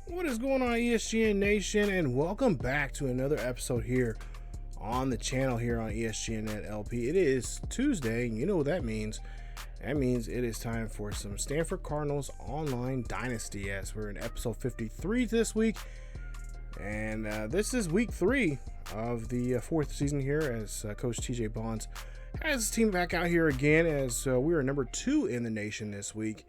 What is going on, ESGN Nation, and welcome back to another episode here on the channel here on ESGNet LP. It is Tuesday, and you know what that means. That means it is time for some Stanford Cardinals Online Dynasty, as we're in episode 53 this week. And this is week 3 of the fourth season here, as Coach TJ Bonds has his team back out here again, as we are number 2 in the nation this week.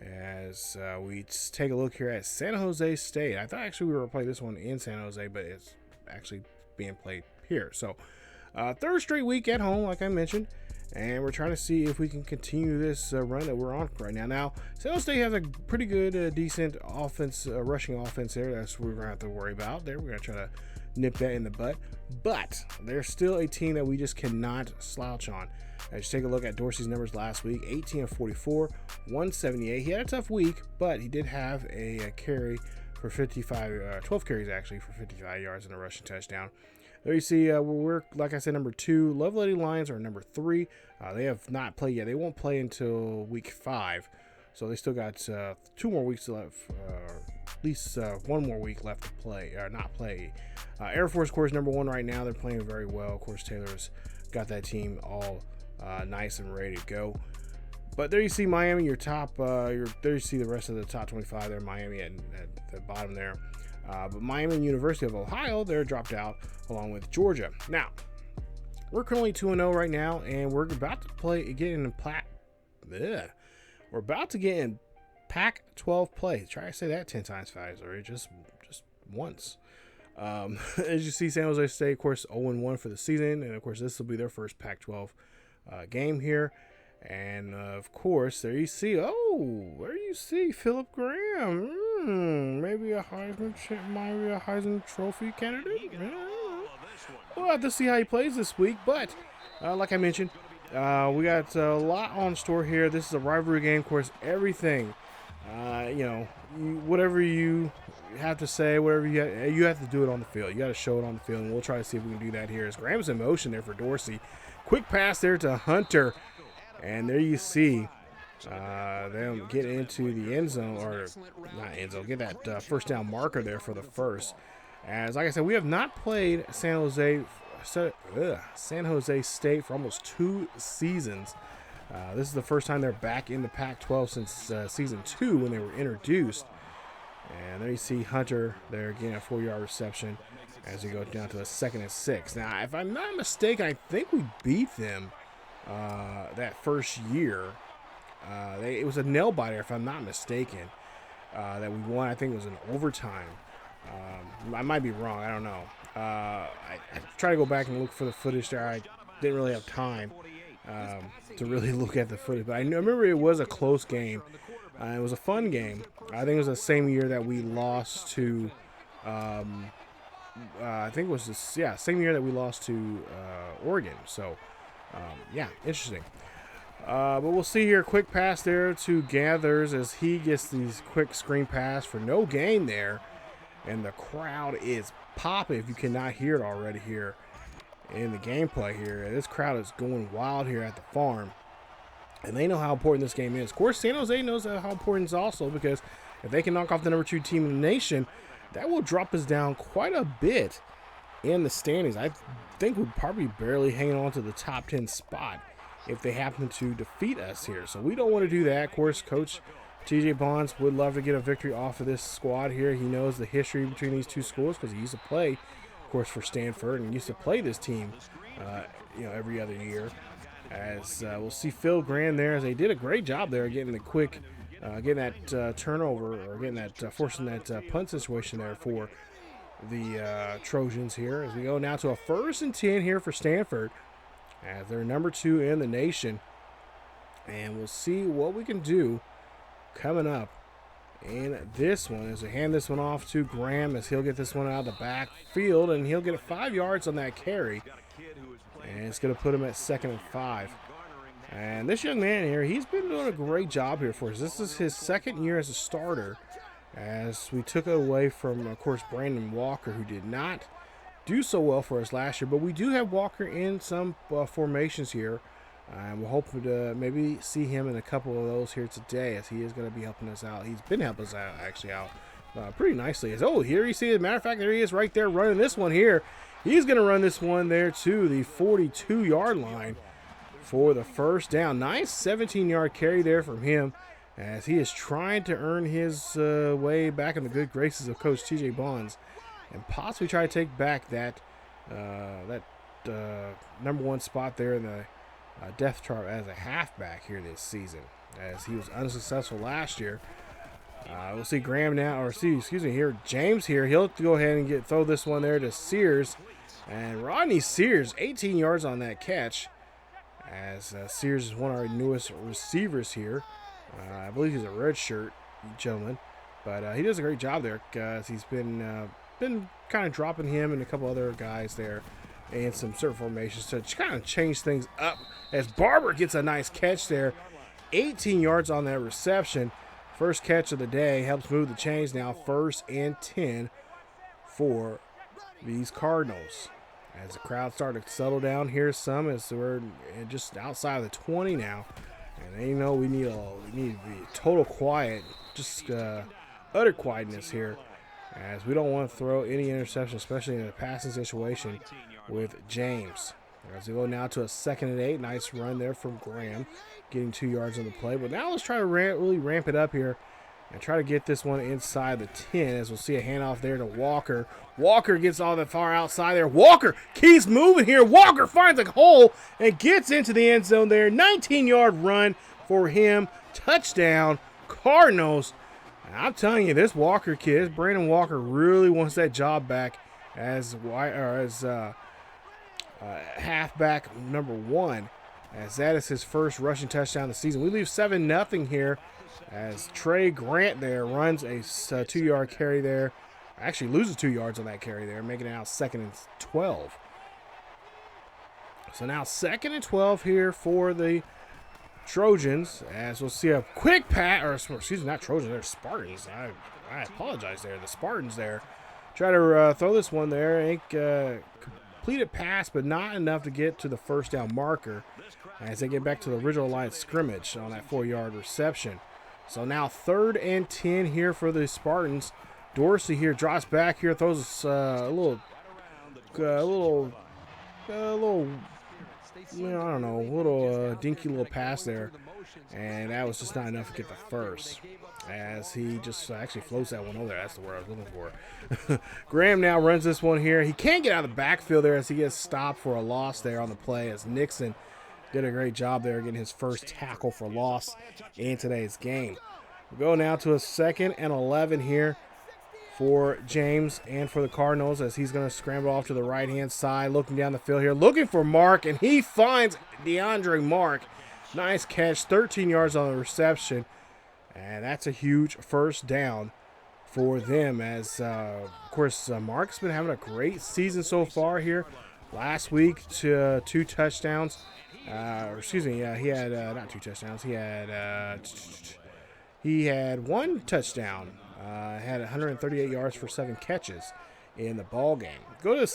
As we take a look here at San Jose State. I thought actually we were playing this one in San Jose, but it's actually being played here. So third straight week at home, like I mentioned, and we're trying to see if we can continue this run that we're on right now. Now, San Jose State has a pretty good, decent offense, rushing offense there. That's what we're going to have to worry about there. We're going to try to nip that in the butt. But they're still a team that we just cannot slouch on. Let's take a look at Dorsey's numbers last week. 18 of 44, 178. He had a tough week, but he did have a carry for 12 carries actually for 55 yards and a rushing touchdown. There you see, we're, like I said, number 2. Lovelady Lions are number 3. They have not played yet. They won't play until week 5. So they still got 2 more weeks left, at least 1 more week left to play, or not play. Air Force, of course, number 1 right now. They're playing very well. Of course, Taylor's got that team all nice and ready to go. But there you see Miami, your top. There you see the rest of the top 25 there. Miami at the bottom there. But Miami and University of Ohio, they're dropped out along with Georgia. Now, we're currently 2-0 right now, and we're about to get in Pac-12 play. Try to say that 10 times fast, or just once. As you see, San Jose State, of course, 0-1 for the season, and of course, this will be their first Pac-12 game here. And of course, there you see, Philip Graham, maybe a Heisman Trophy candidate. We'll have to see how he plays this week, but like I mentioned, we got a lot on store here. This is a rivalry game, of course. Everything, whatever you have to say, whatever you have to do it on the field. You got to show it on the field, and we'll try to see if we can do that here. As Graham's in motion there for Dorsey. Quick pass there to Hunter. And there you see them get into the end zone, or not end zone, get that first down marker there for the first. As, like I said, we have not played San Jose State for almost 2 seasons. This is the first time they're back in the Pac-12 since season 2 when they were introduced. And there you see Hunter there getting a 4-yard reception as we go down to a 2nd and 6. Now, if I'm not mistaken, I think we beat them that first year. It was a nail biter, if I'm not mistaken, that we won. I think it was in overtime. I might be wrong. I don't know. I try to go back and look for the footage there. I didn't really have time to really look at the footage, but I remember it was a close game. It was a fun game. I think it was the same year that we lost to. I think it was same year that we lost to Oregon. So. Interesting. But we'll see here. Quick pass there to Gathers as he gets these quick screen pass for no gain there. And the crowd is popping, if you cannot hear it already here in the gameplay here. This crowd is going wild here at the farm. And they know how important this game is. Of course, San Jose knows how important it is also, because if they can knock off the number 2 team in the nation, that will drop us down quite a bit in the standings. I think we're probably barely hanging on to the top 10 spot if they happen to defeat us here. So we don't want to do that. Of course, Coach TJ Bonds would love to get a victory off of this squad here. He knows the history between these two schools because he used to play, of course, for Stanford and used to play this team, every other year. As we'll see Phil Graham there, as they did a great job there getting the quick, getting that turnover, or getting that forcing that punt situation there for the Trojans here, as we go now to a 1st and 10 here for Stanford, as they're number 2 in the nation. And we'll see what we can do coming up in this one as we hand this one off to Graham, as he'll get this one out of the backfield, and he'll get 5 yards on that carry, and it's going to put him at 2nd and 5. And this young man here, he's been doing a great job here for us. This is his 2nd year as a starter, as we took it away from, of course, Brandon Walker, who did not do so well for us last year. But we do have Walker in some formations here. And we're hoping to maybe see him in a couple of those here today, as he is going to be helping us out. He's been helping us out, actually, out pretty nicely. Oh, here you see, as a matter of fact, there he is right there running this one here. He's going to run this one there to the 42-yard line for the first down. Nice 17-yard carry there from him, as he is trying to earn his way back in the good graces of Coach T.J. Bonds and possibly try to take back that number one spot there in the depth chart as a halfback here this season, as he was unsuccessful last year. We'll see Graham now, or excuse me, here James here. He'll go ahead and throw this one there to Sears, and Rodney Sears, 18 yards on that catch, as Sears is one of our newest receivers here. I believe he's a red shirt gentleman, but he does a great job there, because he's been kind of dropping him and a couple other guys there in some certain formations to kind of change things up, as Barber gets a nice catch there, 18 yards on that reception. First catch of the day, helps move the chains now. 1st and 10 for these Cardinals. As the crowd started to settle down here some, as we're just outside of the 20 now. And they know we need to be total quiet, just utter quietness here, as we don't want to throw any interception, especially in a passing situation with James. As we go now to a 2nd and 8. Nice run there from Graham, getting 2 yards on the play. But now let's try to really ramp it up here and try to get this one inside the 10, as we'll see a handoff there to Walker. Walker gets all the far outside there. Walker keeps moving here. Walker finds a hole and gets into the end zone there. 19-yard run for him. Touchdown, Cardinals. And I'm telling you, this Walker kid, this Brandon Walker, really wants that job back as halfback number 1, as that is his first rushing touchdown of the season. We leave 7-0 here, as Trey Grant there runs a 2-yard carry there. Actually loses 2 yards on that carry there, making it now 2nd and 12. So now 2nd and 12 here for the Trojans, as we'll see a quick pass, or excuse me, not Trojans, they're Spartans. I apologize there. The Spartans there try to throw this one there. Completed pass, but not enough to get to the first down marker, as they get back to the original line of scrimmage on that 4-yard reception. So now 3rd and 10 here for the Spartans. Dorsey here drops back here, throws a little, dinky little pass there, and that was just not enough to get the first, as he just actually floats that one over there. That's the word I was looking for. Graham now runs this one here. He can't get out of the backfield there, as he gets stopped for a loss there on the play, as Nixon did a great job there getting his first tackle for loss in today's game. We go now to a 2nd and 11 here for James and for the Cardinals, as he's going to scramble off to the right-hand side, looking down the field here, looking for Mark, and he finds DeAndre Mark. Nice catch, 13 yards on the reception, and that's a huge first down for them, as, of course, Mark's been having a great season so far here. Last week, 2 touchdowns. He had not 2 touchdowns. He had 1 touchdown. Had 138 yards for 7 catches in the ball game. Go to the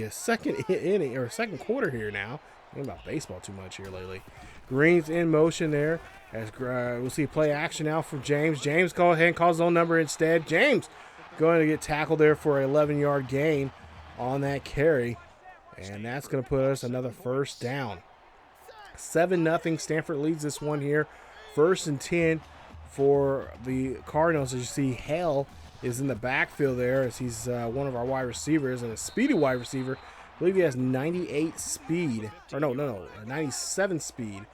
second inning, or second quarter here now. I'm about baseball too much here lately. Green's in motion there, as we'll see play action now from James. James calls his own number instead. James going to get tackled there for an 11-yard gain on that carry, and that's going to put us another first down. 7-0. Stanford leads this one here. 1st and 10 for the Cardinals. As you see, Hale is in the backfield there, as he's one of our wide receivers, and a speedy wide receiver. I believe he has 98 speed, or no, 97 speed,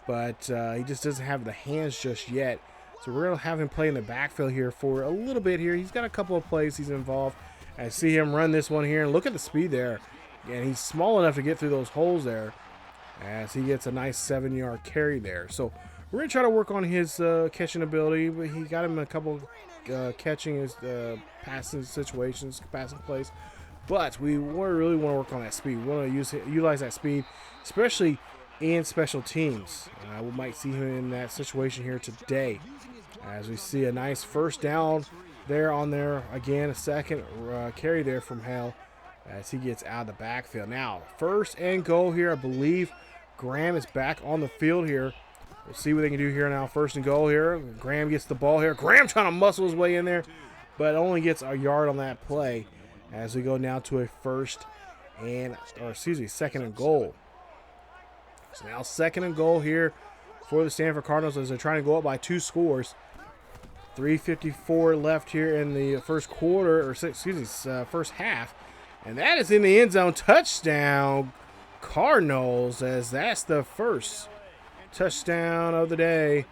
but he just doesn't have the hands just yet. So we're going to have him play in the backfield here for a little bit here. He's got a couple of plays he's involved. I see him run this one here, and look at the speed there. And he's small enough to get through those holes there, as he gets a nice 7-yard carry there. So we're going to try to work on his catching ability, but he got him a couple catching his passing situations, passing plays. But we really want to work on that speed. We want to utilize that speed, especially in special teams. We might see him in that situation here today, as we see a nice first down there on there. Again, a second carry there from Hale, as he gets out of the backfield. Now, 1st and goal here. I believe Graham is back on the field here. We'll see what they can do here now. First and goal here. Graham gets the ball here. Graham trying to muscle his way in there, but only gets a yard on that play as we go now to a second and goal. So now second and goal here for the Stanford Cardinals as they're trying to go up by 2 scores. 3:54 left here in the first half. And that is in the end zone. Touchdown, Cardinals, as that's the first touchdown of the day.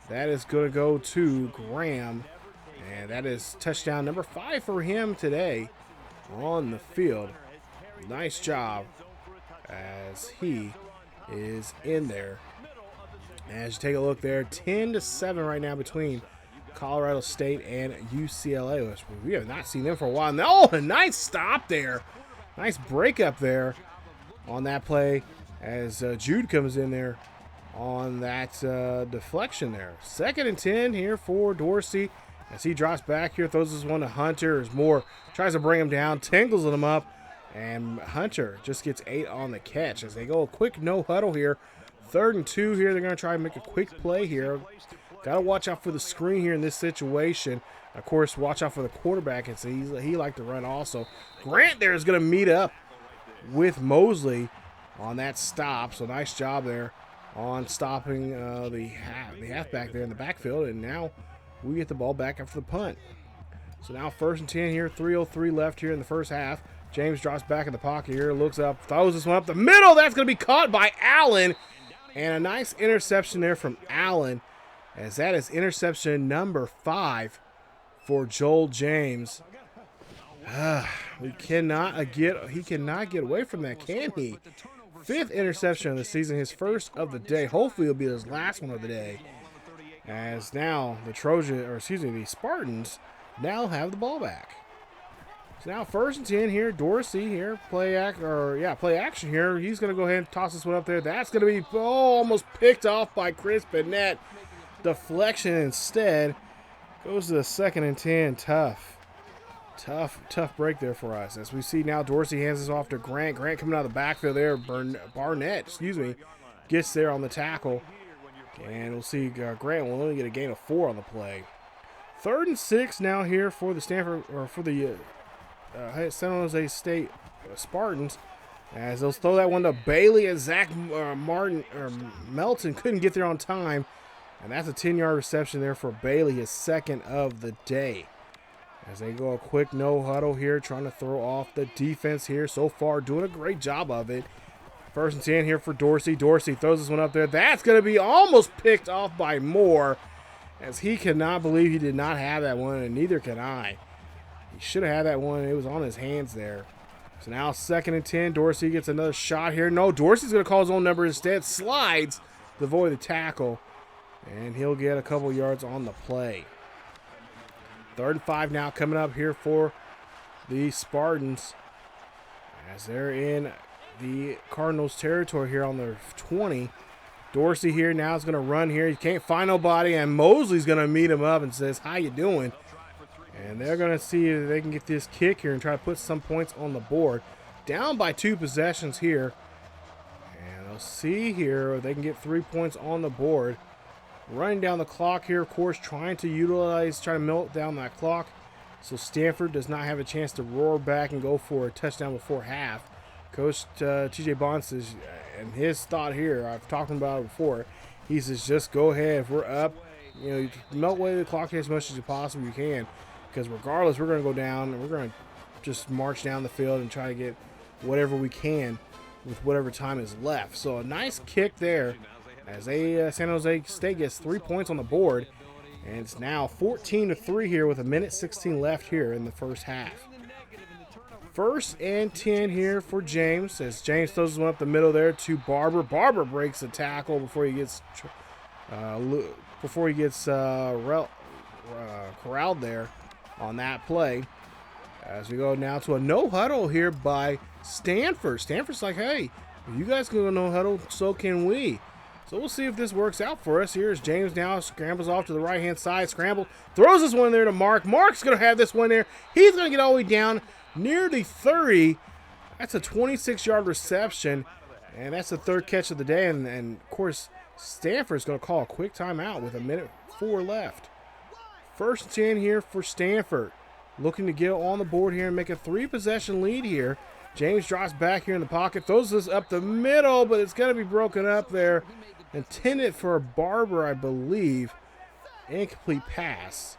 That is going to go to Graham. And that is touchdown number 5 for him today on the field. Nice job as he is in there. As you take a look there, 10-7 right now between Colorado State and UCLA, which we have not seen them for a while. Oh, a nice stop there. Nice breakup there on that play as Jude comes in there on that deflection there. 2nd and 10 here for Dorsey as he drops back here, throws this one to Hunter as Moore tries to bring him down, tangles him up, and Hunter just gets 8 on the catch as they go a quick no huddle here. 3rd and 2 here. They're going to try and make a quick play here. Got to watch out for the screen here in this situation. Of course, watch out for the quarterback, and so he liked to run also. Grant there is going to meet up with Mosley on that stop. So nice job there on stopping the halfback there in the backfield. And now we get the ball back after the punt. So now 1st and 10 here. 3:03 left here in the first half. James drops back in the pocket here, looks up, throws this one up the middle. That's going to be caught by Allen. And a nice interception there from Allen, as that is interception number 5 for Joel James. He cannot get away from that, can he? 5th interception of the season, his first of the day. Hopefully it'll be his last one of the day. As now the Spartans now have the ball back. So now 1st and 10 here. Dorsey here, play action here. He's going to go ahead and toss this one up there. That's going to be almost picked off by Chris Bennett. Deflection instead. Goes to the 2nd and 10. Tough break there for us. As we see now, Dorsey hands this off to Grant. Grant coming out of the backfield there. Barnett, gets there on the tackle. And we'll see Grant will only get a gain of 4 on the play. 3rd and 6 now here for the San Jose State Spartans, as they'll throw that one to Bailey, and Zach Melton couldn't get there on time, and that's a 10-yard reception there for Bailey, his 2nd of the day. As they go a quick no huddle here, trying to throw off the defense here. So far, doing a great job of it. 1st and 10 here for Dorsey. Dorsey throws this one up there. That's going to be almost picked off by Moore, as he cannot believe he did not have that one, and neither can I. He should have had that one. It was on his hands there. So now 2nd and 10. Dorsey gets another shot here. No, Dorsey's going to call his own number instead. Slides to avoid the tackle, and he'll get a couple yards on the play. 3rd and 5 now coming up here for the Spartans, as they're in the Cardinals territory here on their 20. Dorsey here now is going to run here. He can't find nobody, and Mosley's going to meet him up and says, "How you doing?" And they're going to see if they can get this kick here and try to put some points on the board. Down by 2 possessions here. And they'll see here if they can get 3 points on the board. Running down the clock here, of course, trying to melt down that clock. So Stanford does not have a chance to roar back and go for a touchdown before half. Coach TJ Bond says, and his thought here, I've talked about it before, he says just go ahead. If we're up, melt away the clock as much as you possibly can. Because regardless, we're going to go down and we're going to just march down the field and try to get whatever we can with whatever time is left. So a nice kick there as San Jose State gets 3 points on the board. And it's now 14-3 here with 1:16 left here in the first half. 1st and 10 here for James, as James throws this one up the middle there to Barber. Barber breaks the tackle before he gets corralled there on that play. As we go now to a no huddle here by Stanford. Stanford's like, hey, if you guys can go no huddle, so can we. So we'll see if this works out for us. Here's James now, scrambles off to the right-hand side, throws this one there to Mark. Mark's going to have this one there. He's going to get all the way down near the 30. That's a 26-yard reception, and that's the 3rd catch of the day. And of course, Stanford's going to call a quick timeout with 1:04 left. 1st and 10 here for Stanford. Looking to get on the board here and make a 3-possession lead here. James drops back here in the pocket, throws this up the middle, but it's going to be broken up there. Intended for Barber, I believe. Incomplete pass.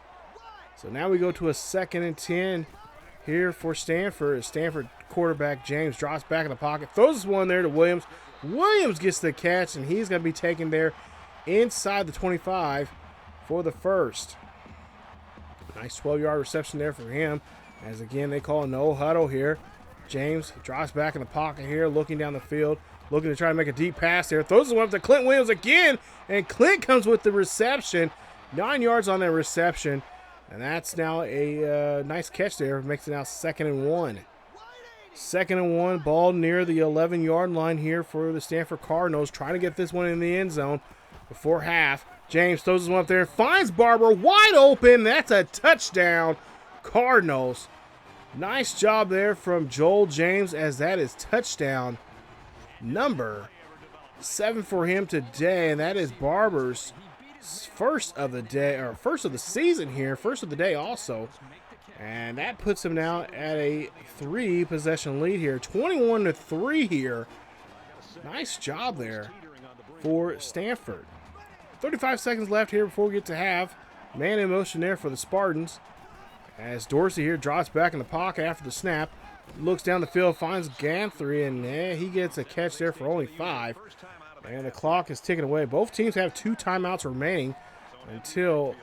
So now we go to a 2nd and 10 here for Stanford. Stanford quarterback James drops back in the pocket, throws this one there to Williams. Williams gets the catch, and he's going to be taken there inside the 25 for the first. Nice 12-yard reception there for him. As again, they call no huddle here. James drops back in the pocket here, looking down the field, looking to try to make a deep pass there. Throws the one up to Clint Williams again, and Clint comes with the reception. 9 yards on that reception, and that's now a nice catch there. Makes it now 2nd and 1. 2nd and 1, ball near the 11-yard line here for the Stanford Cardinals, trying to get this one in the end zone before half. James throws this one up there and finds Barber wide open. That's a touchdown, Cardinals. Nice job there from Joel James, as that is touchdown number 7 for him today, and that is Barber's first of the day, or first of the season here, first of the day also. And that puts him now at a 3-possession lead here, 21-3 here. Nice job there for Stanford. 35 seconds left here before we get to half. Man in motion there for the Spartans. As Dorsey here drops back in the pocket after the snap. Looks down the field, finds Ganthry, and he gets a catch there for only 5. And the clock is ticking away. Both teams have 2 timeouts remaining until,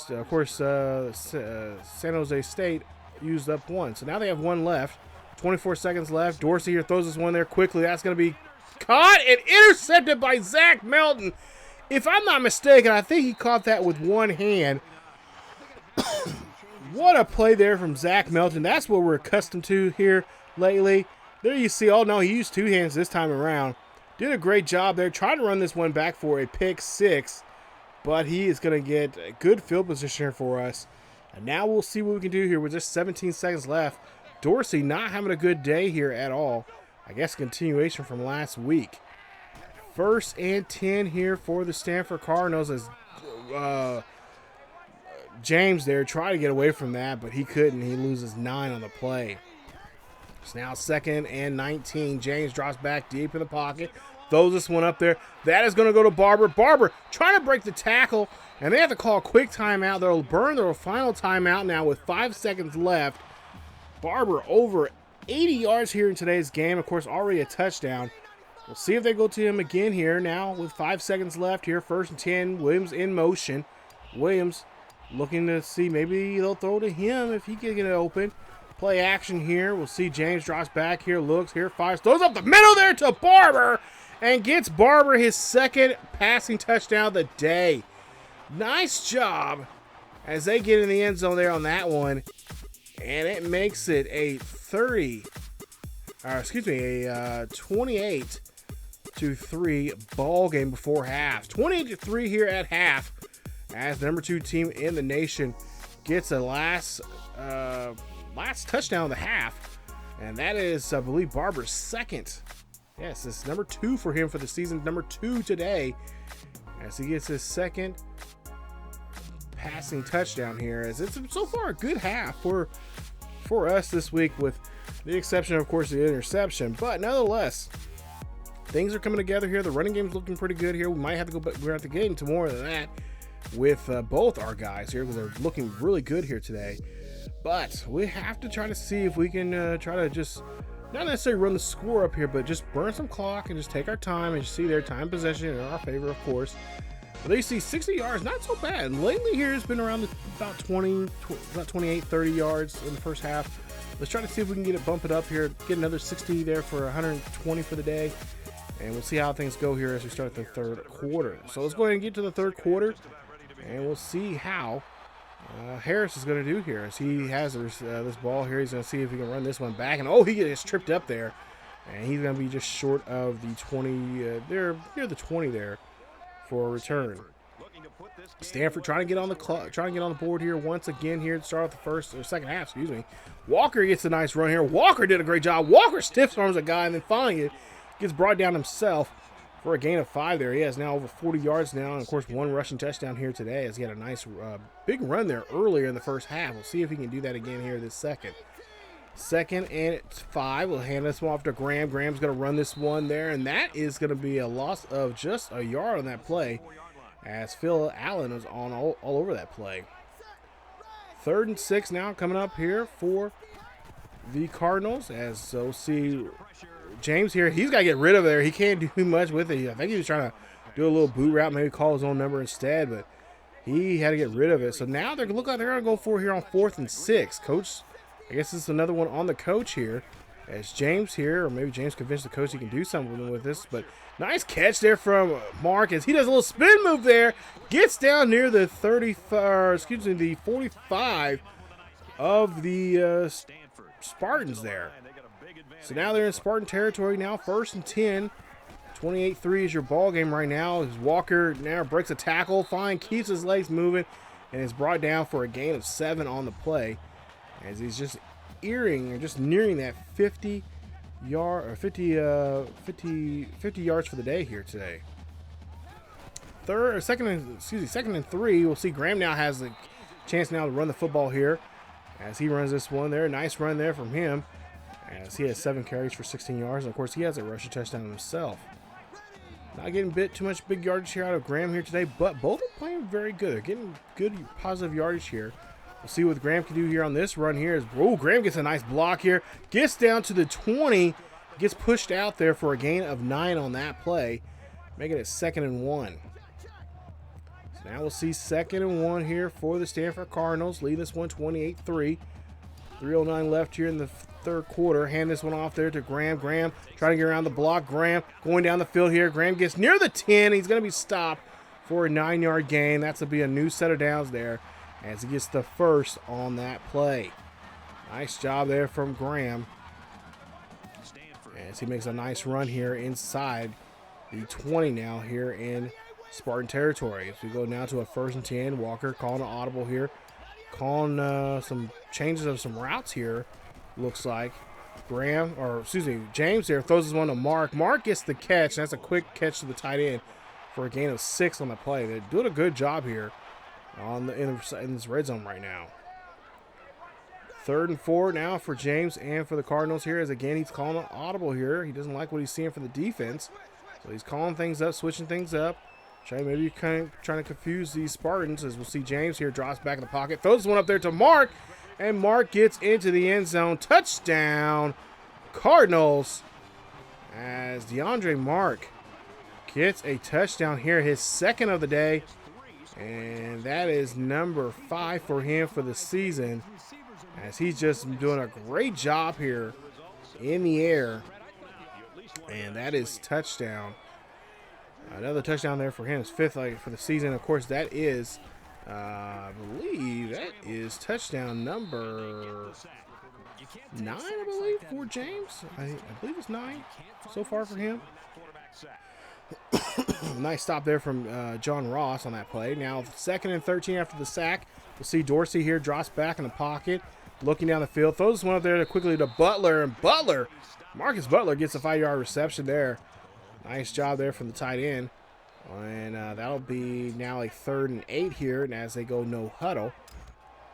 of course, San Jose State used up 1. So now they have 1 left. 24 seconds left. Dorsey here throws this one there quickly. That's going to be caught and intercepted by Zach Melton. If I'm not mistaken, I think he caught that with one hand. What a play there from Zach Melton. That's what we're accustomed to here lately. There you see, oh no, he used 2 hands this time around. Did a great job there. Tried to run this one back for a pick 6. But he is going to get a good field position here for us. And now we'll see what we can do here with just 17 seconds left. Dorsey not having a good day here at all. I guess continuation from last week. 1st and 10 here for the Stanford Cardinals, as James there tried to get away from that, but he couldn't. He loses 9 on the play. It's now 2nd and 19. James drops back deep in the pocket, throws this one up there. That is going to go to Barber. Barber trying to break the tackle, and they have to call a quick timeout. They'll burn their final timeout now with 5 seconds left. Barber over 80 yards here in today's game. Of course, already a touchdown. We'll see if they go to him again here now with 5 seconds left here. 1st and 10. Williams in motion. Williams looking to see maybe they'll throw to him if he can get it open. Play action here. We'll see James drops back here, looks here, fires, throws up the middle there to Barber, and gets Barber his 2nd passing touchdown of the day. Nice job as they get in the end zone there on that one, and it makes it a 28-3 ball game before half. 28-3 here at half, as the number 2 team in the nation gets a last touchdown of the half, and that is, I believe, Barber's 2nd. Yes, it's number 2 for him for the season, number 2 today, as he gets his 2nd passing touchdown here. As it's so far a good half for us this week, with the exception, of course, the interception. But nonetheless, things are coming together here. The running game's looking pretty good here. We might have to go, but we're going to have to get into more than that with both our guys here, because they're looking really good here today. But we have to try to see if we can try to just not necessarily run the score up here, but just burn some clock and just take our time and just see their time possession in our favor, of course. But they see 60 yards, not so bad. Lately here it's been around about 28, 30 yards in the first half. Let's try to see if we can bump it up here, get another 60 there for 120 for the day. And we'll see how things go here as we start the 3rd quarter. So let's go ahead and get to the 3rd quarter, and we'll see how Harris is going to do here. As he has this ball here, he's going to see if he can run this one back. And he gets tripped up there, and he's going to be just short of the 20. They're near the 20 there for a return. Stanford trying to get on the clock, trying to get on the board here once again here to start off the 2nd half. Excuse me. Walker gets a nice run here. Walker did a great job. Walker stiff arms a guy, and then finally it gets brought down himself. for a gain of 5 there. He has now over 40 yards now, and of course 1 rushing touchdown here today as he had a nice big run there earlier in the first half. We'll see if he can do that again here this second. Second and it's 5. We'll hand this one off to Graham. Graham's going to run this one there, and that is going to be a loss of just a yard on that play as Phil Allen is on all over that play. 3rd and 6 now coming up here for the Cardinals, as we'll see James here. He's got to get rid of there. He can't do much with it. I think he was trying to do a little boot route, maybe call his own number instead, but he had to get rid of it. So now they look like they're going to go for here on 4th and 6. Coach, I guess this is another one on the coach here, as James here, or maybe James convinced the coach he can do something with this, but nice catch there from Mark as he does a little spin move there, gets down near the 45 of the Spartans there. So now they're in Spartan territory now, 1st and 10. 28-3 is your ball game right now. As Walker now breaks a tackle, fine, keeps his legs moving, and is brought down for a gain of 7 on the play, as he's just nearing that 50 yards for the day here today. Second and 3. We'll see Graham now has a chance now to run the football here as he runs this one there. Nice run there from him as he has 7 carries for 16 yards. And of course, he has a rushing touchdown himself. Not getting too much big yardage here out of Graham here today, but both are playing very good. They're getting good positive yardage here. We'll see what Graham can do here on this run here. Graham gets a nice block here. Gets down to the 20. Gets pushed out there for a gain of 9 on that play. Making it 2nd and 1. So now we'll see 2nd and 1 here for the Stanford Cardinals. Leading this one 28-3. 3:09 left here in the 3rd quarter. Hand this one off there to Graham. Graham trying to get around the block. Graham going down the field here. Graham gets near the 10. He's going to be stopped for a 9-yard gain. That's going to be a new set of downs there as he gets the 1st on that play. Nice job there from Graham as he makes a nice run here inside the 20 now here in Spartan territory. As we go now to a 1st and 10. Walker calling an audible here. Calling some changes of some routes here, looks like. James here throws this one to Mark. Mark gets the catch. That's a quick catch to the tight end for a gain of 6 on the play. They're doing a good job here in this red zone right now. 3rd and 4 now for James and for the Cardinals here, as again he's calling an audible here. He doesn't like what he's seeing for the defense, so he's calling things up, switching things up. Maybe trying to confuse these Spartans, as we'll see James here drops back in the pocket, throws one up there to Mark, and Mark gets into the end zone. Touchdown, Cardinals, as DeAndre Mark gets a touchdown here, his 2nd of the day, and that is number 5 for him for the season, as he's just doing a great job here in the air, and that is touchdown. Another touchdown there for him. His 5th for the season. Of course, that is, I believe, that is touchdown number 9, I believe, for James. I believe it's 9 so far for him. Nice stop there from John Ross on that play. Now, 2nd and 13 after the sack. We'll see Dorsey here drops back in the pocket, looking down the field. Throws this one up there quickly to Butler, and Marcus Butler gets a 5-yard reception there. Nice job there from the tight end. And that'll be now a 3rd and 8 here, and as they go no huddle.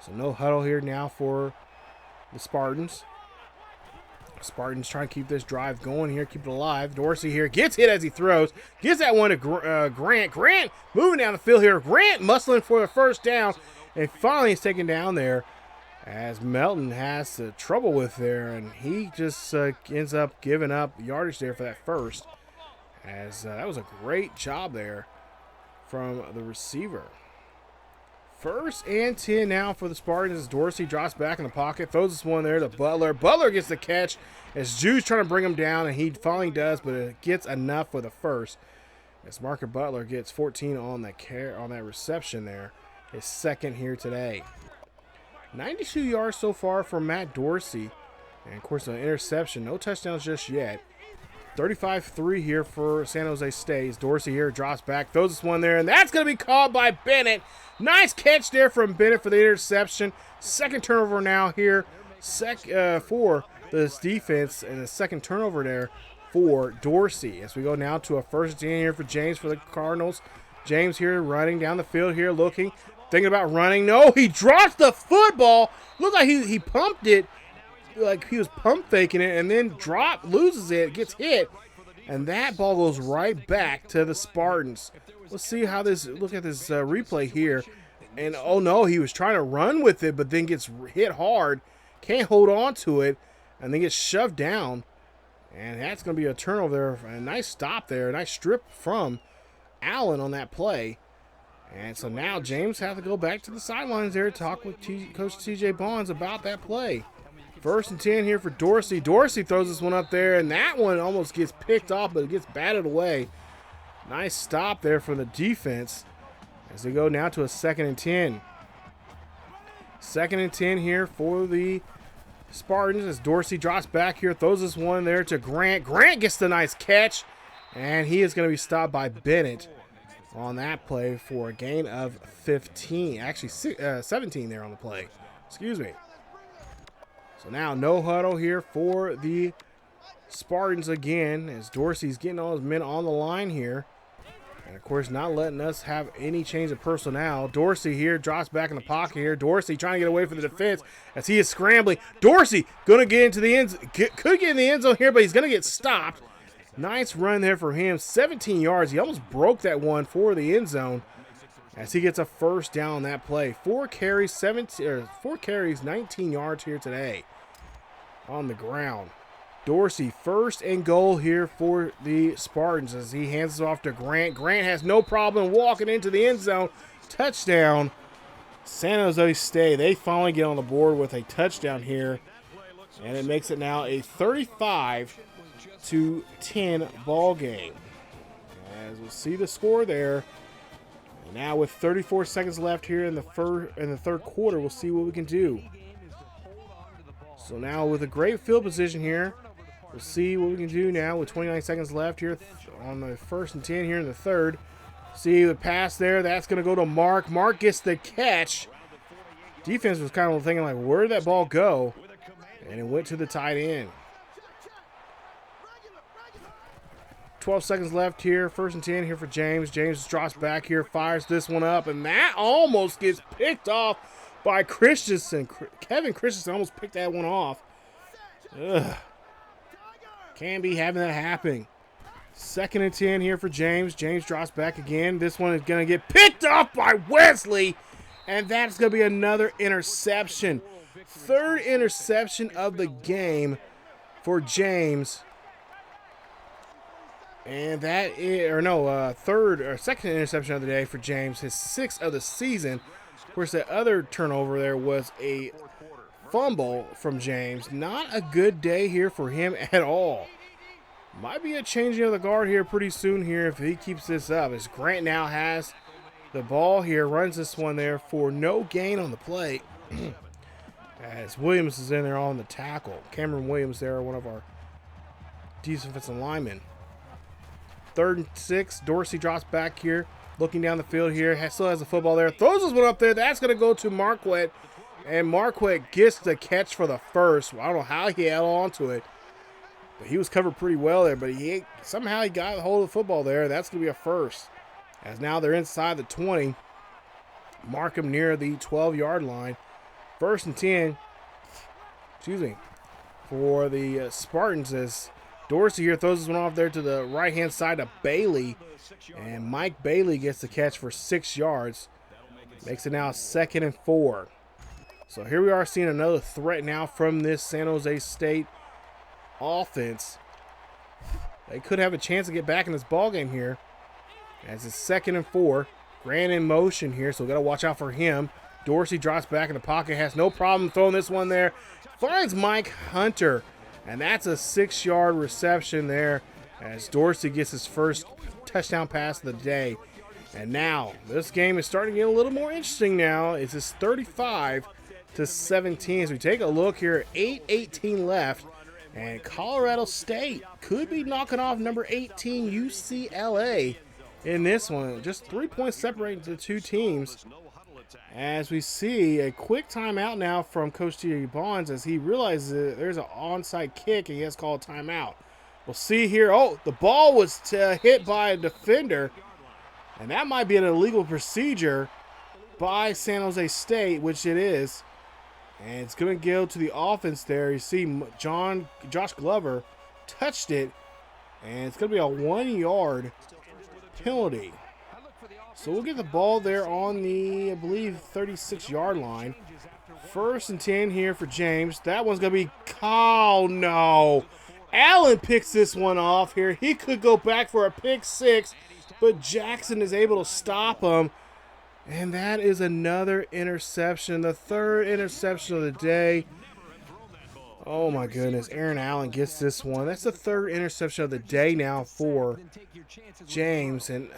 So no huddle here now for the Spartans. Spartans trying to keep this drive going here, keep it alive. Dorsey here gets hit as he throws. Gets that one to Grant. Grant moving down the field here. Grant muscling for the 1st down. And finally is taken down there as Melton has trouble with there. And he just ends up giving up yardage there for that 1st. As that was a great job there from the receiver. 1st and 10 now for the Spartans. Dorsey drops back in the pocket, throws this one there to Butler. Butler gets the catch as Jude's trying to bring him down, and he finally does, but it gets enough for the 1st. As Marcus Butler gets 14 on that reception there, his 2nd here today. 92 yards so far for Matt Dorsey, and of course an interception. No touchdowns just yet. 35-3 here for San Jose State. Dorsey here drops back, throws this one there, and that's going to be called by Bennett. Nice catch there from Bennett for the interception. 2nd turnover now here for this defense, and the 2nd turnover there for Dorsey. As we go now to a 1st and 10 here for James for the Cardinals. James here running down the field here, looking, thinking about running. No, he drops the football. Looked like he pumped it, like he was pump faking it, and then loses it, gets hit, and that ball goes right back to the Spartans. Let's see how look at this replay here. And oh no, he was trying to run with it, but then gets hit hard, can't hold on to it, and then gets shoved down. And that's going to be a turnover there. A nice stop there, a nice strip from Allen on that play. And so now James has to go back to the sidelines there to talk with Coach TJ Bonds about that play. 1st and 10 here for Dorsey. Dorsey throws this one up there, and that one almost gets picked off, but it gets batted away. Nice stop there from the defense as they go now to a 2nd and 10. 2nd and 10 here for the Spartans as Dorsey drops back here, throws this one there to Grant. Grant gets the nice catch, and he is going to be stopped by Bennett on that play for a gain of 15. Actually, 17 there on the play. Excuse me. So now no huddle here for the Spartans again as Dorsey's getting all his men on the line here. And, of course, not letting us have any change of personnel. Dorsey here drops back in the pocket here. Dorsey trying to get away from the defense as he is scrambling. Dorsey going to get into the end zone. Could get in the end zone here, but he's going to get stopped. Nice run there for him. 17 yards. He almost broke that one for the end zone as he gets a 1st down on that play. 4 carries, 19 yards here today on the ground. Dorsey 1st and goal here for the Spartans as he hands it off to Grant. Grant has no problem walking into the end zone. Touchdown, San Jose State. They finally get on the board with a touchdown here, and it makes it now a 35-10 ball game. As we'll see the score there. And now with 34 seconds left here in the 3rd quarter, we'll see what we can do. So now with a great field position here, we'll see what we can do now with 29 seconds left here on the 1st and 10 here in the 3rd. See the pass there. That's going to go to Mark. Mark gets the catch. Defense was kind of thinking, like, where did that ball go? And it went to the tight end. 12 seconds left here. 1st and 10 here for James. James drops back here, fires this one up, and that almost gets picked off by Christensen. Kevin Christensen almost picked that one off. Ugh. Can't be having that happen. 2nd and 10 here for James. James drops back again. This one is going to get picked off by Wesley, and that's going to be another interception. 3rd interception of the game for James. And that is, second interception of the day for James. His 6th of the season. Of course, the other turnover there was a fumble from James. Not a good day here for him at all. Might be a changing of the guard here pretty soon here if he keeps this up. As Grant now has the ball here, runs this one there for no gain on the play. As Williams is in there on the tackle. Cameron Williams there, one of our defensive linemen. 3rd and 6. Dorsey drops back here, looking down the field here. Still has the football there. Throws this one up there. That's going to go to Marquette. And Marquette gets the catch for the 1st. I don't know how he held on to it. But he was covered pretty well there. But somehow he got a hold of the football there. That's going to be a 1st. As now they're inside the 20. Mark him near the 12-yard line. 1st and 10. For the Spartans as Dorsey here throws this one off there to the right-hand side of Bailey. And Mike Bailey gets the catch for 6 yards. Makes it now 2nd and 4. So here we are seeing another threat now from this San Jose State offense. They could have a chance to get back in this ballgame here. As it's 2nd and 4. Grant in motion here, so we've got to watch out for him. Dorsey drops back in the pocket, has no problem throwing this one there. Finds Mike Hunter. And that's a 6-yard reception there as Dorsey gets his 1st touchdown pass of the day. And now this game is starting to get a little more interesting now. It's 35-17 as we take a look here. 8:18 left. And Colorado State could be knocking off number 18 UCLA in this one. Just 3 points separating the two teams. As we see a quick timeout now from Coach T. Bonds as he realizes that there's an onside kick and he has called a timeout. We'll see here. Oh, the ball was hit by a defender, and that might be an illegal procedure by San Jose State, which it is. And it's going to go to the offense there. You see Josh Glover touched it, and it's going to be a 1-yard penalty. So we'll get the ball there on the, I believe, 36-yard line. 1st and 10 here for James. That one's going to be, oh no. Allen picks this one off here. He could go back for a pick 6, but Jackson is able to stop him. And that is another interception, the 3rd interception of the day. Oh my goodness, Aaron Allen gets this one. That's the 3rd interception of the day now for James, and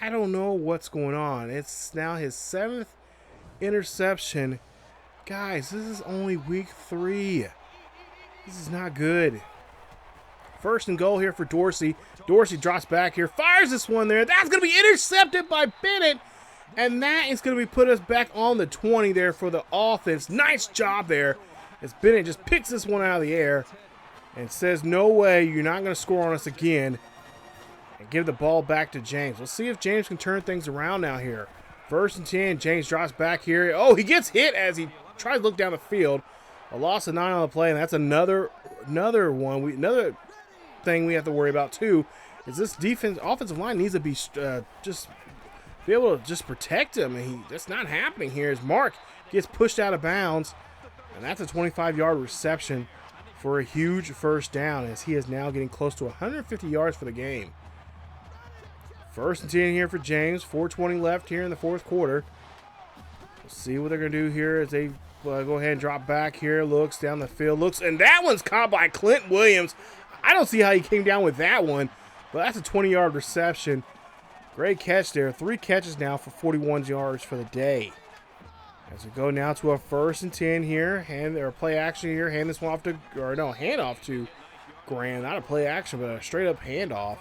I don't know what's going on. It's now his 7th interception. Guys, this is only week 3. This is not good. 1st and goal here for Dorsey. Dorsey drops back here, fires this one there. That's going to be intercepted by Bennett. And that is going to put us back on the 20 there for the offense. Nice job there as Bennett just picks this one out of the air and says, no way, you're not going to score on us again. And give the ball back to James. Let's see if James can turn things around now here. 1st and 10, James drops back here. Oh, he gets hit as he tries to look down the field. A loss of 9 on the play, and that's another thing we have to worry about too, is this offensive line needs to be just be able to just protect him, and that's not happening here as Mark gets pushed out of bounds, and that's a 25-yard reception for a huge 1st down as he is now getting close to 150 yards for the game. 1st and 10 here for James, 4:20 left here in the 4th quarter. We'll see what they're going to do here as they go ahead and drop back here, looks down the field, and that one's caught by Clint Williams. I don't see how he came down with that one, but that's a 20-yard reception. Great catch there. 3 catches now for 41 yards for the day. As we go now to a 1st and 10 here, play action here. Hand this one off to, hand off to Graham. Not a play action, but a straight up handoff.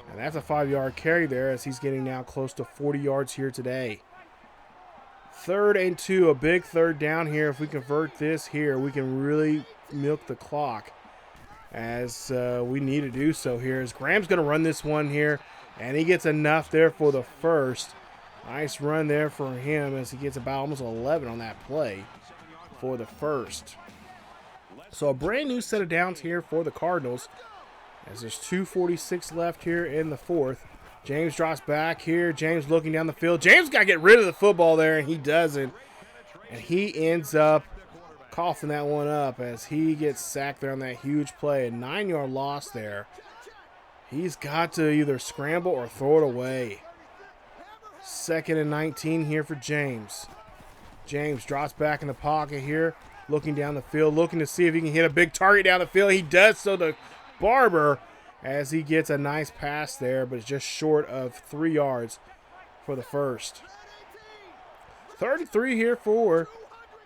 And that's a 5-yard carry there as he's getting now close to 40 yards here today. 3rd and 2, a big 3rd down here. If we convert this here, we can really milk the clock as we need to do so here. As Graham's going to run this one here. And he gets enough there for the 1st. Nice run there for him as he gets about almost 11 on that play for the 1st. So a brand new set of downs here for the Cardinals as there's 2:46 left here in the 4th. James drops back here. James looking down the field. James got to get rid of the football there, and he doesn't. And he ends up coughing that one up as he gets sacked there on that huge play. A 9-yard loss there. He's got to either scramble or throw it away. 2nd and 19 here for James. James drops back in the pocket here, looking down the field, looking to see if he can hit a big target down the field. He does so to Barber as he gets a nice pass there, but it's just short of 3 yards for the 1st. 3rd and 3 here for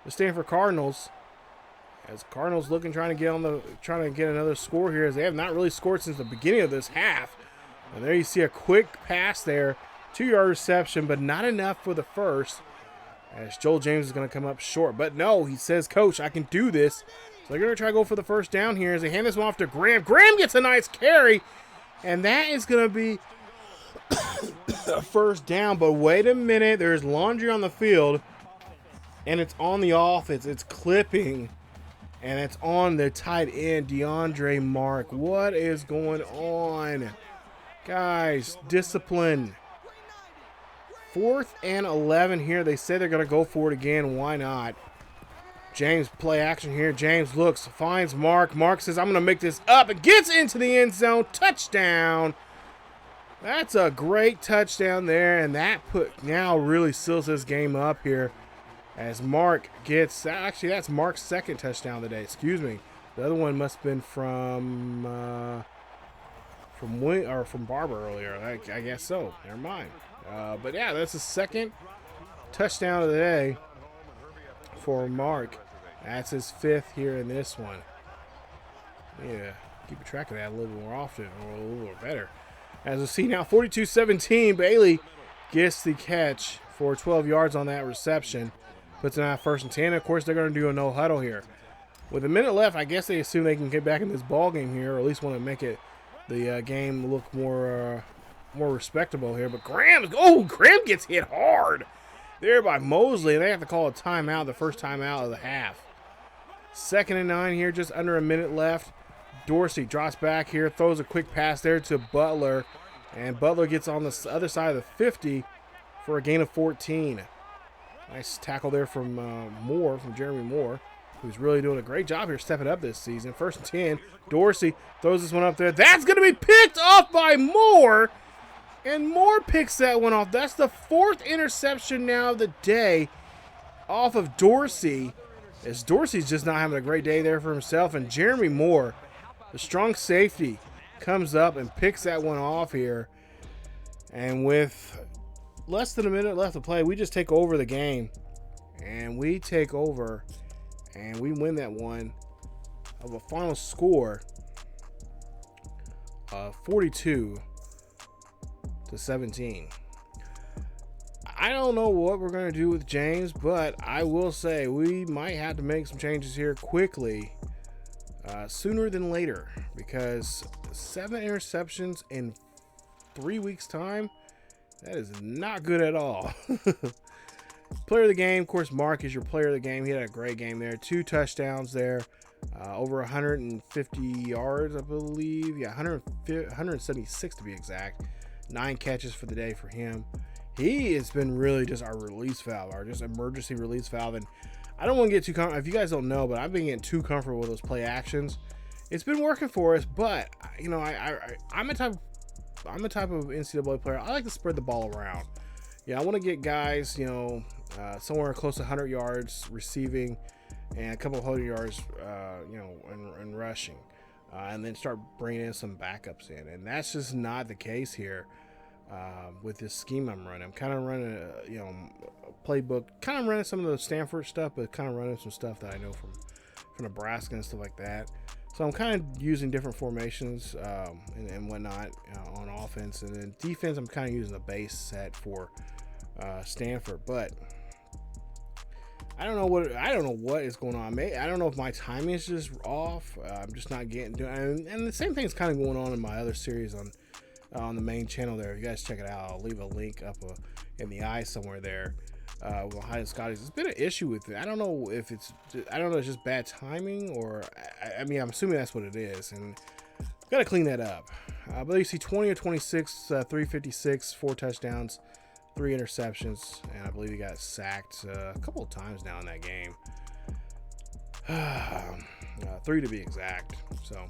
the Stanford Cardinals. As Cardinals trying to get another score here, as they have not really scored since the beginning of this half. And there you see a quick pass there, 2-yard reception, but not enough for the 1st. As Joel James is going to come up short, but no, he says, "Coach, I can do this." So they're going to try to go for the 1st down here as they hand this one off to Graham. Graham gets a nice carry, and that is going to be a 1st down. But wait a minute, there's laundry on the field, and it's on the offense. It's clipping. And it's on the tight end, DeAndre Mark. What is going on? Guys, discipline. 4th and 11 here. They say they're going to go for it again. Why not? James play action here. James looks, finds Mark. Mark says, "I'm going to make this up." And gets into the end zone. Touchdown. That's a great touchdown there. And that now really seals this game up here. As Mark gets, actually that's Mark's 2nd touchdown of the day, excuse me. The other one must have been from Barber earlier, I guess so, never mind. But yeah, that's the 2nd touchdown of the day for Mark. That's his 5th here in this one. Yeah, keep track of that a little more often, or a little more better. As we see now, 42-17, Bailey gets the catch for 12 yards on that reception. Puts it on 1st and 10. Of course, they're going to do a no huddle here. With a minute left, I guess they assume they can get back in this ball game here, or at least want to make it the game look more respectable here. But Graham gets hit hard there by Mosley, and they have to call a timeout, the first timeout of the half. 2nd and 9 here, just under a minute left. Dorsey drops back here, throws a quick pass there to Butler, and Butler gets on the other side of the 50 for a gain of 14. Nice tackle there from Jeremy Moore, who's really doing a great job here stepping up this season. 1st and 10, Dorsey throws this one up there. That's going to be picked off by Moore, and Moore picks that one off. That's the 4th interception now of the day off of Dorsey, as Dorsey's just not having a great day there for himself, and Jeremy Moore, the strong safety, comes up and picks that one off here. And with less than a minute left to play, we just take over the game. And we take over and we win that one of a final score of 42-17. I don't know what we're going to do with James, but I will say we might have to make some changes here quickly, sooner than later, because 7 interceptions in 3 weeks' time, that is not good at all. Player of the game, of course, Mark is your player of the game. He had a great game there. 2 touchdowns there, over 150 yards, I believe. Yeah, 176 to be exact. 9 catches for the day for him. He has been really just our release valve, our just emergency release valve. And I don't want to get too comfortable. If you guys don't know, but I've been getting too comfortable with those play actions. It's been working for us, but you know, I'm a type of NCAA player. I like to spread the ball around. Yeah, I want to get guys, you know, somewhere close to 100 yards receiving and a couple of 100 yards, you know, and rushing, and then start bringing in some backups in. And that's just not the case here. With this scheme I'm running, I'm kind of running a playbook, kind of running some of the Stanford stuff, but kind of running some stuff that I know from Nebraska and stuff like that. So I'm kind of using different formations and whatnot on offense, and then defense I'm kind of using the base set for Stanford. But I don't know what is going on. I don't know if my timing is just off. I'm just not getting to it. And the same thing's kind of going on in my other series on the main channel there. If you guys check it out, I'll leave a link up in the eye somewhere there. Ohio Scotties, it's been an issue with it. I don't know if it's just bad timing, or I mean, I'm assuming that's what it is, and I've got to clean that up. But you see 20 or 26, 356, 4 touchdowns, 3 interceptions, and I believe he got sacked a couple of times now in that game. 3 to be exact. So.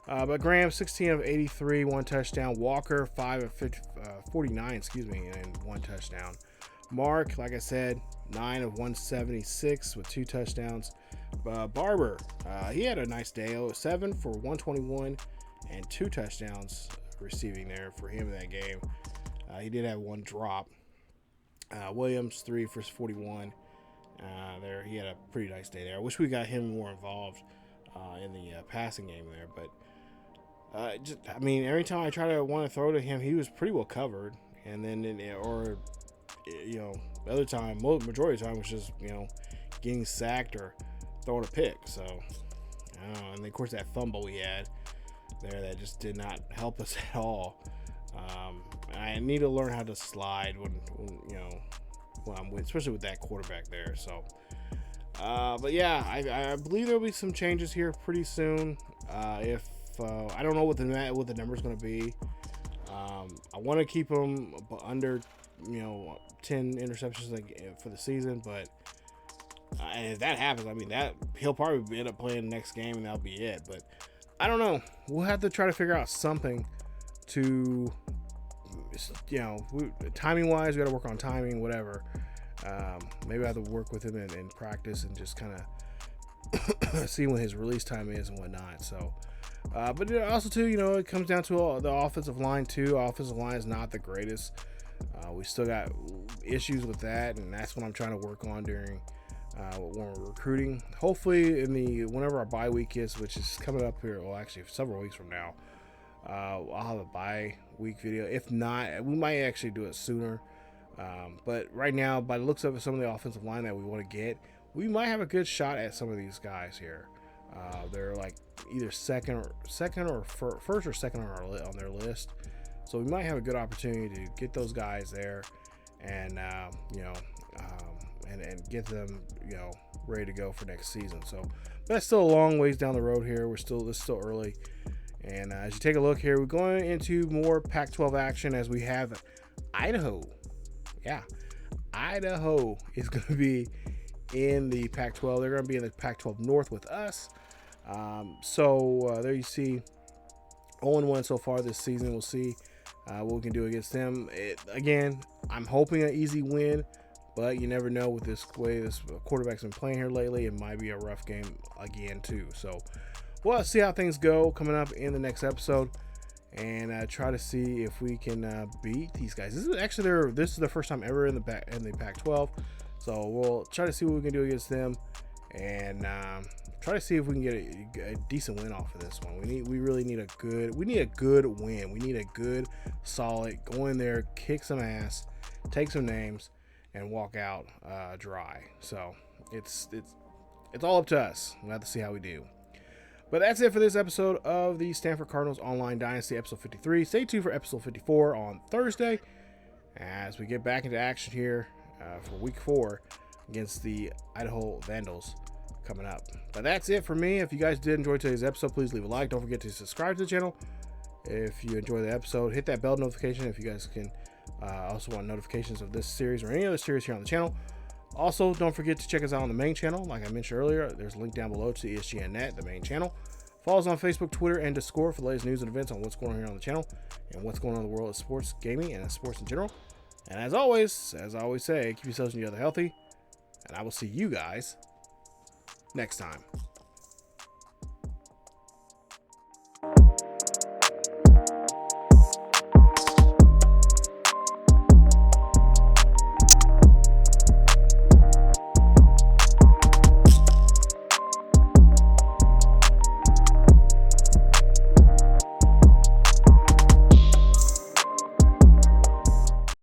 But Graham, 16 of 83, 1 touchdown. Walker, 5 of 49, and 1 touchdown. Mark, like I said, 9 of 176 with 2 touchdowns. Barber, he had a nice day. 7 for 121 and 2 touchdowns receiving there for him in that game. He did have 1 drop. Williams, 3 for 41. There, he had a pretty nice day there. I wish we got him more involved in the passing game there, but I mean, every time I want to throw to him, he was pretty well covered, and then the other time, majority of the time was just getting sacked or throwing a pick. So I don't know. And of course that fumble we had there that just did not help us at all. I need to learn how to slide when I'm with, especially with that quarterback there. So. But yeah, I believe there'll be some changes here pretty soon. If I don't know what the number's going to be. I want to keep him under 10 interceptions for the season, but if that happens, I mean, that he'll probably end up playing the next game and that'll be it. But I don't know. We'll have to try to figure out something to timing wise. We got to work on timing, whatever. Maybe I have to work with him in practice and just kind of see when his release time is and whatnot. So, but also too, it comes down to the offensive line too. Offensive line is not the greatest. We still got issues with that, and that's what I'm trying to work on during when we're recruiting. Hopefully, whenever our bye week is, which is coming up here, well, actually several weeks from now, I'll have a bye week video. If not, we might actually do it sooner. But right now, by the looks of some of the offensive line that we want to get, we might have a good shot at some of these guys here. They're like either first or second on their list. So we might have a good opportunity to get those guys there and, and get them, ready to go for next season. So that's still a long ways down the road here. This is still early. And as you take a look here, we're going into more Pac-12 action as we have Idaho. Yeah, Idaho is going to be in the Pac-12. They're going to be in the Pac-12 North with us. There you see 0-1 so far this season. We'll see what we can do against them. Again, I'm hoping an easy win, but you never know with this way this quarterback's been playing here lately. It might be a rough game again too. So we'll see how things go coming up in the next episode, and try to see if we can beat these guys. This is the first time ever in the Pac-12. So we'll try to see what we can do against them, and try to see if we can get a decent win off of this one. We really need a good win. We need a good, solid, go in there, kick some ass, take some names, and walk out dry. So it's all up to us. We'll have to see how we do. But that's it for this episode of the Stanford Cardinals Online Dynasty, episode 53. Stay tuned for episode 54 on Thursday as we get back into action here for week 4 against the Idaho Vandals coming up. But that's it for me. If you guys did enjoy today's episode, please leave a like. Don't forget to subscribe to the channel if you enjoy the episode. Hit that bell notification if you guys can also want notifications of this series or any other series here on the channel. Also, don't forget to check us out on the main channel. Like I mentioned earlier, there's a link down below to ESGNet, the main channel. Follow us on Facebook, Twitter, and Discord for the latest news and events on what's going on here on the channel and what's going on in the world of sports, gaming, and sports in general. And as always say, keep yourselves and each other healthy, and I will see you guys next time.